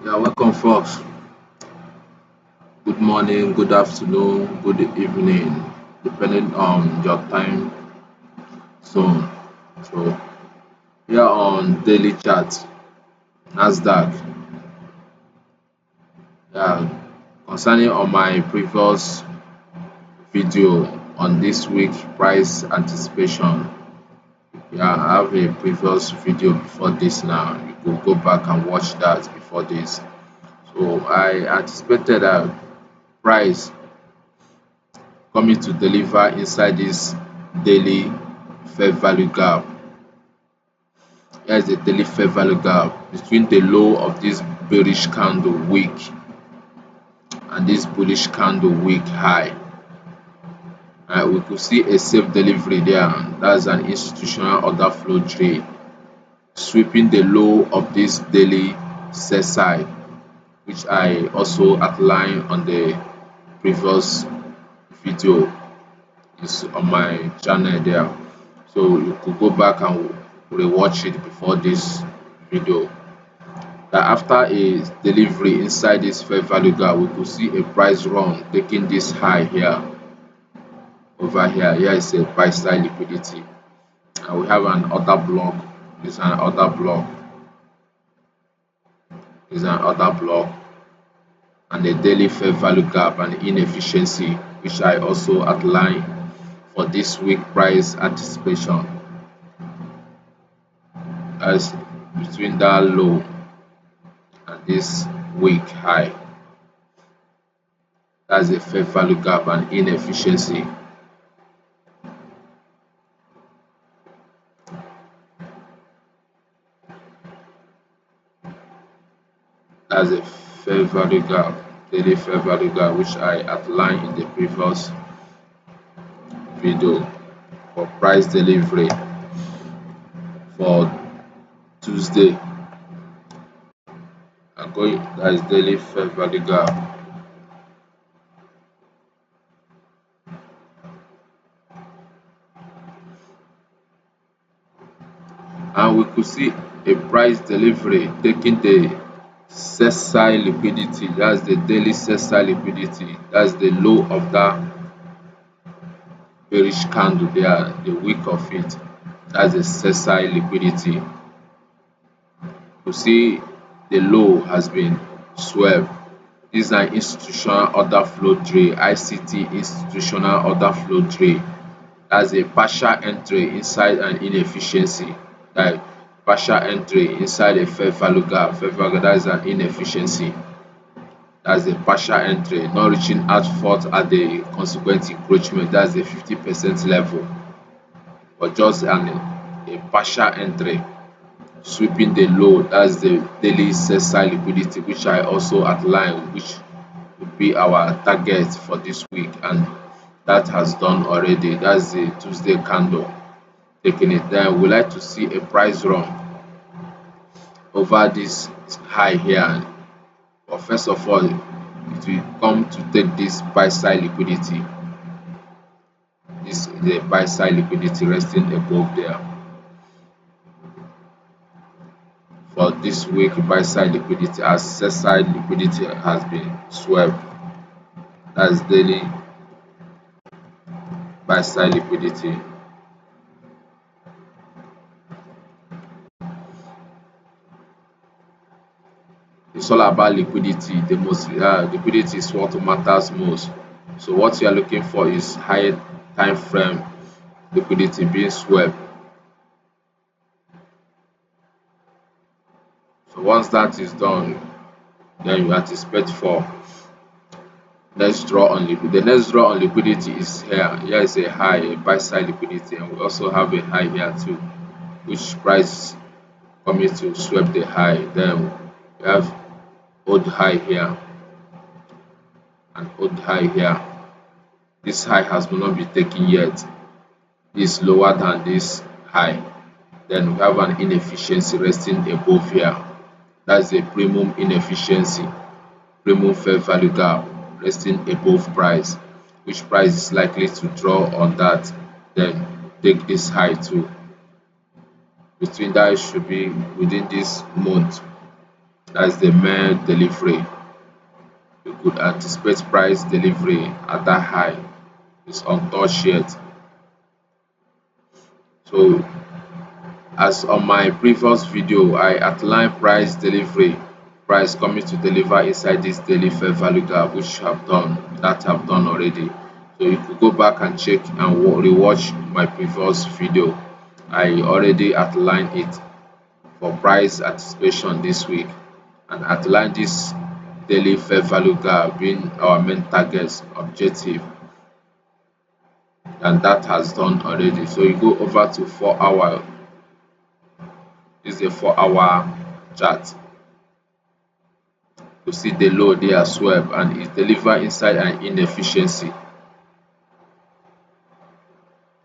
Yeah, welcome, folks. Good morning, good afternoon, good evening, depending on your time zone. So, here on Daily Chat, NASDAQ, yeah, concerning on my previous video on this week price anticipation. Yeah, I have a previous video before this now. You could go back and watch that before this. So, I anticipated that price coming to deliver inside this daily fair value gap. Here is the daily fair value gap between the low of this bearish candle wick and this bullish candle wick high. We could see a safe delivery there. That's an institutional order flow trade sweeping the low of this daily sell side, which I also outlined on the previous video. Is on my channel there. So you could go back and rewatch it before this video. That after a delivery inside this fair value gap, we could see a price run taking this high here over here. Here is a buy side liquidity, and we have an order block. This is an order block. This is an order block, and a daily fair value gap and inefficiency, which I also outlined for this week price anticipation. As between that low and this week high. That's a fair value gap and inefficiency. That's a fair value gap, daily fair value gap, which I outlined in the previous video for price delivery for Tuesday. I'm going that is daily fair value gap. And we could see a price delivery taking the sell liquidity, that's the daily sell liquidity, that's the low of that bearish candle there, the wick of it, that's the sell liquidity. You see the low has been swept. This is an institutional order flow trade, ICT institutional order flow trade. That's a partial entry inside an inefficiency, like partial entry inside a fair value gap. Fair value gap, that is an inefficiency. That's a partial entry, not reaching out forth at the consequent encroachment. That's the 50% level, but just a partial entry sweeping the low. That's the daily sell liquidity, which I also outlined, which would be our target for this week, and that has done already. That's the Tuesday candle taking it down. We like to see a price run over this high here, but first of all it will come to take this buy side liquidity. This is the buy side liquidity resting above there. For this week buy side liquidity, as sell side liquidity has been swept. That's daily buy side liquidity. It's all about liquidity. The most liquidity is what matters most. So what you are looking for is higher time frame liquidity being swept. So once that is done, then you anticipate for next draw on liquidity. The next draw on liquidity is here. Here is a high, a buy side liquidity, and we also have a high here too, which price coming to sweep the high. Then we have old high here and old high here. This high has not been taken yet. This is lower than this high. Then we have an inefficiency resting above here. That's a premium inefficiency, premium fair value gap resting above price, which price is likely to draw on that, then take this high too. Between that, it should be within this month That's the main delivery. You could anticipate price delivery at that high. It's untouched yet. So as on my previous video, I outlined price delivery, price coming to deliver inside this daily fair value gap, which I've done already. So you could go back and check and rewatch my previous video. I already outlined it for price anticipation this week and outlined this daily fair value gap being our main target objective, and that has done already. So you go over to 4 hour. This is a 4 hour chart. You see the low there as well, and it deliver inside an inefficiency.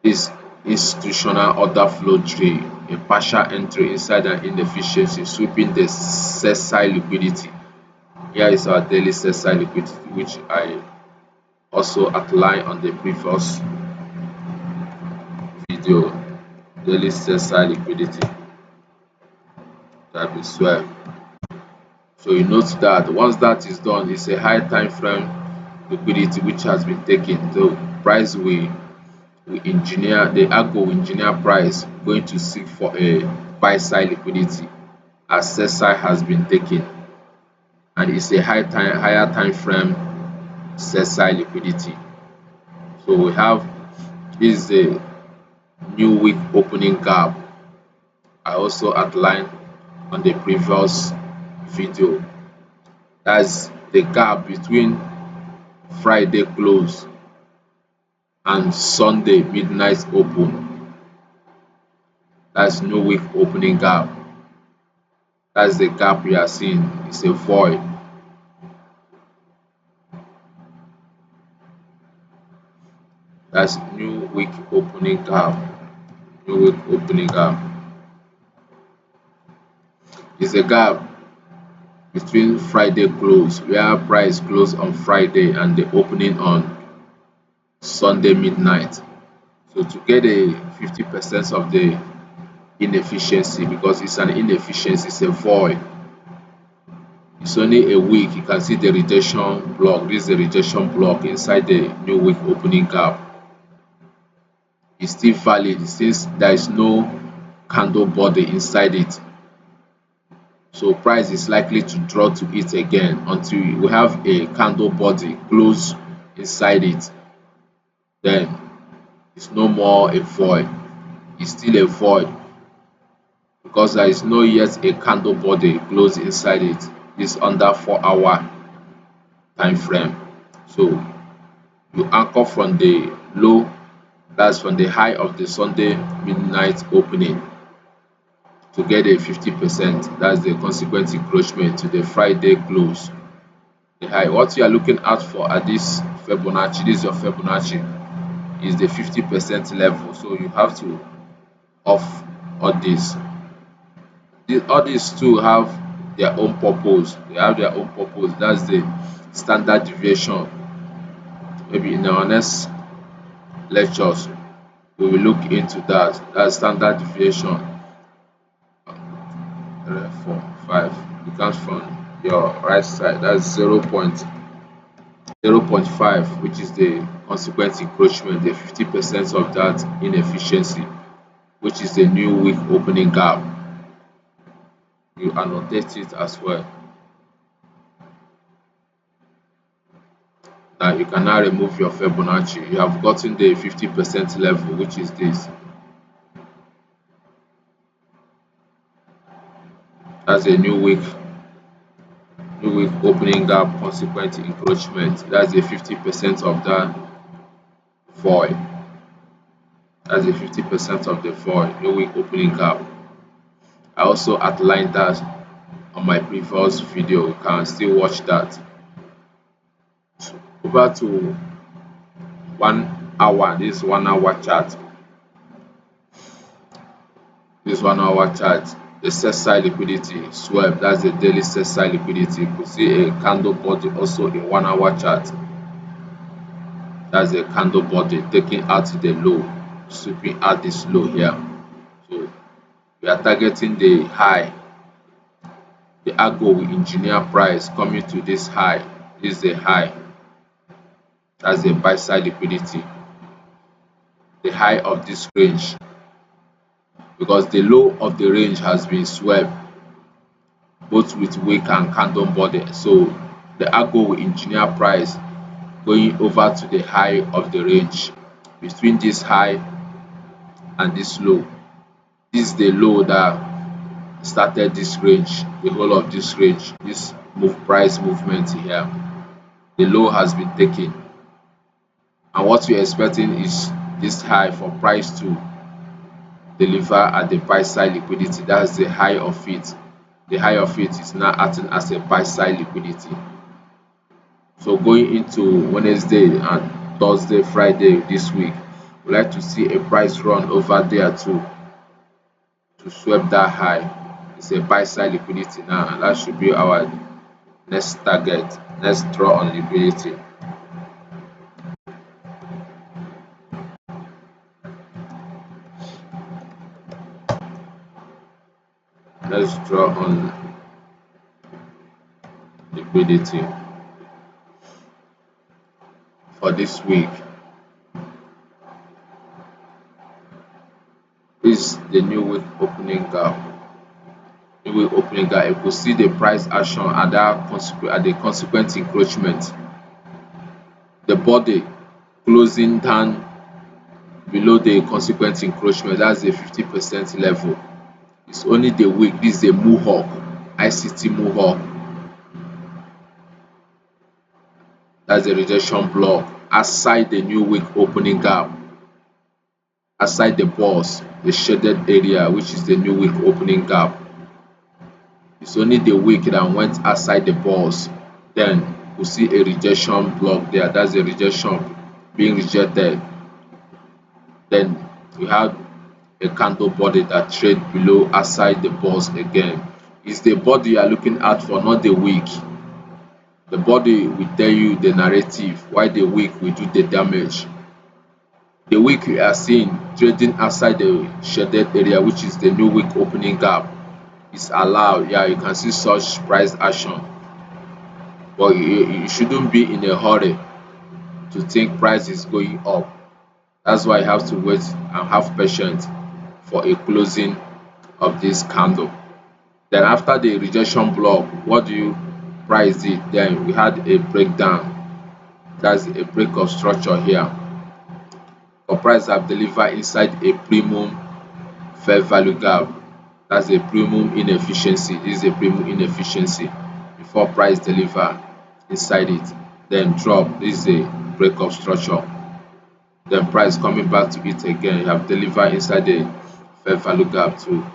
This institutional order flow trade, a partial entry inside an inefficiency, sweeping the sell side liquidity. Here is our daily sell side liquidity, which I also outlined on the previous video. Daily sell side liquidity, that is swell. So you note that once that is done, it's a high time frame liquidity which has been taken. So price we engineer the algo will engineer price going to seek for a buy side liquidity as sell side has been taken, and it's a higher time frame sell side liquidity. So we have this is a new week opening gap. I also outlined on the previous video. That's the gap between Friday close and Sunday midnight open. That's new week opening gap. That's the gap we are seeing. It's a void. That's new week opening gap. New week opening gap. It's a gap between Friday close, where price close on Friday, and the opening on Sunday midnight. So to get a 50% of the inefficiency, because it's an inefficiency, it's a void. It's only a week. You can see the rejection block. This is the rejection block inside the new week opening gap. It's still valid since there is no candle body inside it. So price is likely to draw to it again until we have a candle body close inside it. Then it's no more a void. It's still a void because there is no yet a candle body close inside it. It's under 4 hour time frame. So you anchor from the low, that's from the high of the Sunday midnight opening, to get a 50%. That's the consequent encroachment to the Friday close. The high. What you are looking out for at this Fibonacci, this is your Fibonacci, is the 50% level. So you have to off all this. All these two have their own purpose. They have their own purpose. That's the standard deviation. Maybe in our next lectures we will look into that. That's standard deviation. 4, 5. It comes from your right side. That's 0.5, which is the consequent encroachment, the 50% of that inefficiency, which is the new week opening gap. You annotate it as well. Now you can now remove your Fibonacci. You have gotten the 50% level, which is this. That's a new week opening gap consequent encroachment. That's the 50% of that void. That's the 50% of the void, new week opening gap. I also outlined that on my previous video. You can still watch that. Over to 1 hour. This 1 hour chart. This 1 hour chart. The sell side liquidity swap. That's the daily sell side liquidity. You could see a candle body also in 1 hour chart. That's a candle body taking out the low, sweeping out this low here. So we are targeting the high the algo will engineer price coming to this high. This is a high. That's a buy side liquidity. The high of this range, because the low of the range has been swept both with wick and candle body. So the algo will engineer price going over to the high of the range between this high and this low. This is the low that started this range, the whole of this range, this price movement here. The low has been taken, and what we're expecting is this high for price to deliver at the buy side liquidity. That's the high of it. The high of it is now acting as a buy side liquidity. So going into Wednesday and Thursday, Friday this week, we like to see a price run over there to sweep that high. It's a buy side liquidity now, and that should be our next target, next draw on liquidity. Let's draw on liquidity for this week. This is the new week opening gap. New week opening gap. If we see the price action at the consequent encroachment, the body closing down below the consequent encroachment, that's the 50% level. It's only the wick. This is a mohawk, ICT mohawk. That's the rejection block outside the new week opening gap, outside the boss, the shaded area, which is the new week opening gap. It's only the wick that went outside the boss. Then we see a rejection block there. That's a rejection being rejected. Then we have a candle body that trade below outside the boss again. It's the body you are looking out for, not the wick. The body will tell you the narrative, why the wick will do the damage. The wick we are seeing trading outside the shaded area, which is the new wick opening gap, is allowed. Yeah, you can see such price action, but you shouldn't be in a hurry to think price is going up. That's why you have to wait and have patience for a closing of this candle. Then after the rejection block, what do you price it? Then we had a breakdown. That's a break of structure here. For price have delivered inside a premium fair value gap. That's a premium inefficiency. This is a premium inefficiency before price deliver inside it. Then drop. This is a break of structure. Then price coming back to it again. You have delivered inside the fair value gap too.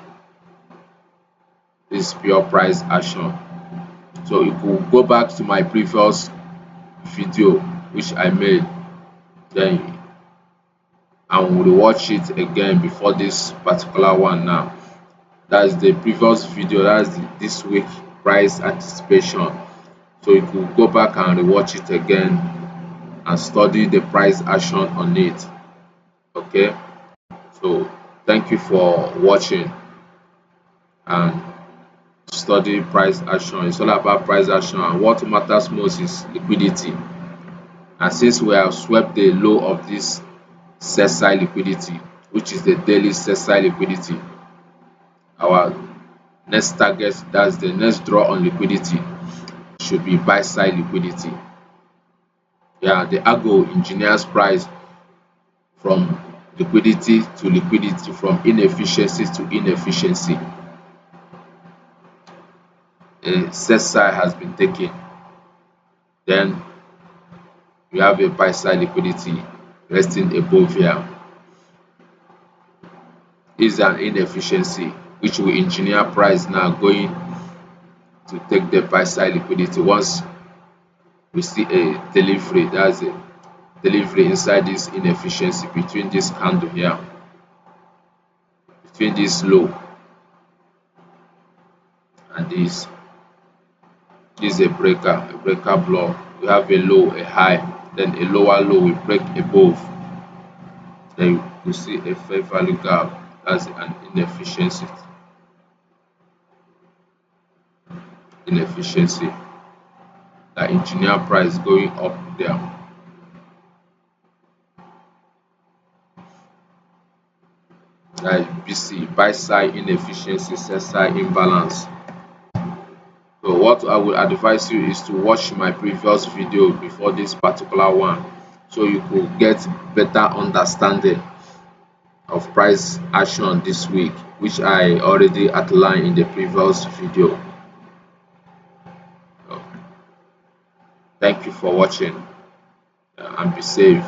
This is pure price action. So if we go back to my previous video which I made, then I will watch it again before this particular one now. That's the previous video. That's this week price anticipation. So you could go back and rewatch it again and study the price action on it. Okay, so thank you for watching and study price action. It's all about price action, and what matters most is liquidity. And since we have swept the low of this sell side liquidity, which is the daily sell side liquidity, our next target, that's the next draw on liquidity, should be buy side liquidity. Yeah, the algo engineers price from liquidity to liquidity, from inefficiency to inefficiency. A sell side has been taken, then we have a buy side liquidity resting above here. This is an inefficiency which will engineer price now going to take the buy side liquidity. Once we see a delivery, that's a delivery inside this inefficiency between this candle here, between this low and this is a breaker block. We have a low, a high, then a lower low will break above. Then you see a fair value gap. That's an inefficiency. inefficiency, like engineer price going up there, like BC buy side inefficiency, sell side imbalance. So what I would advise you is to watch my previous video before this particular one, so you could get better understanding of price action this week, which I already outlined in the previous video. So, thank you for watching, and be safe.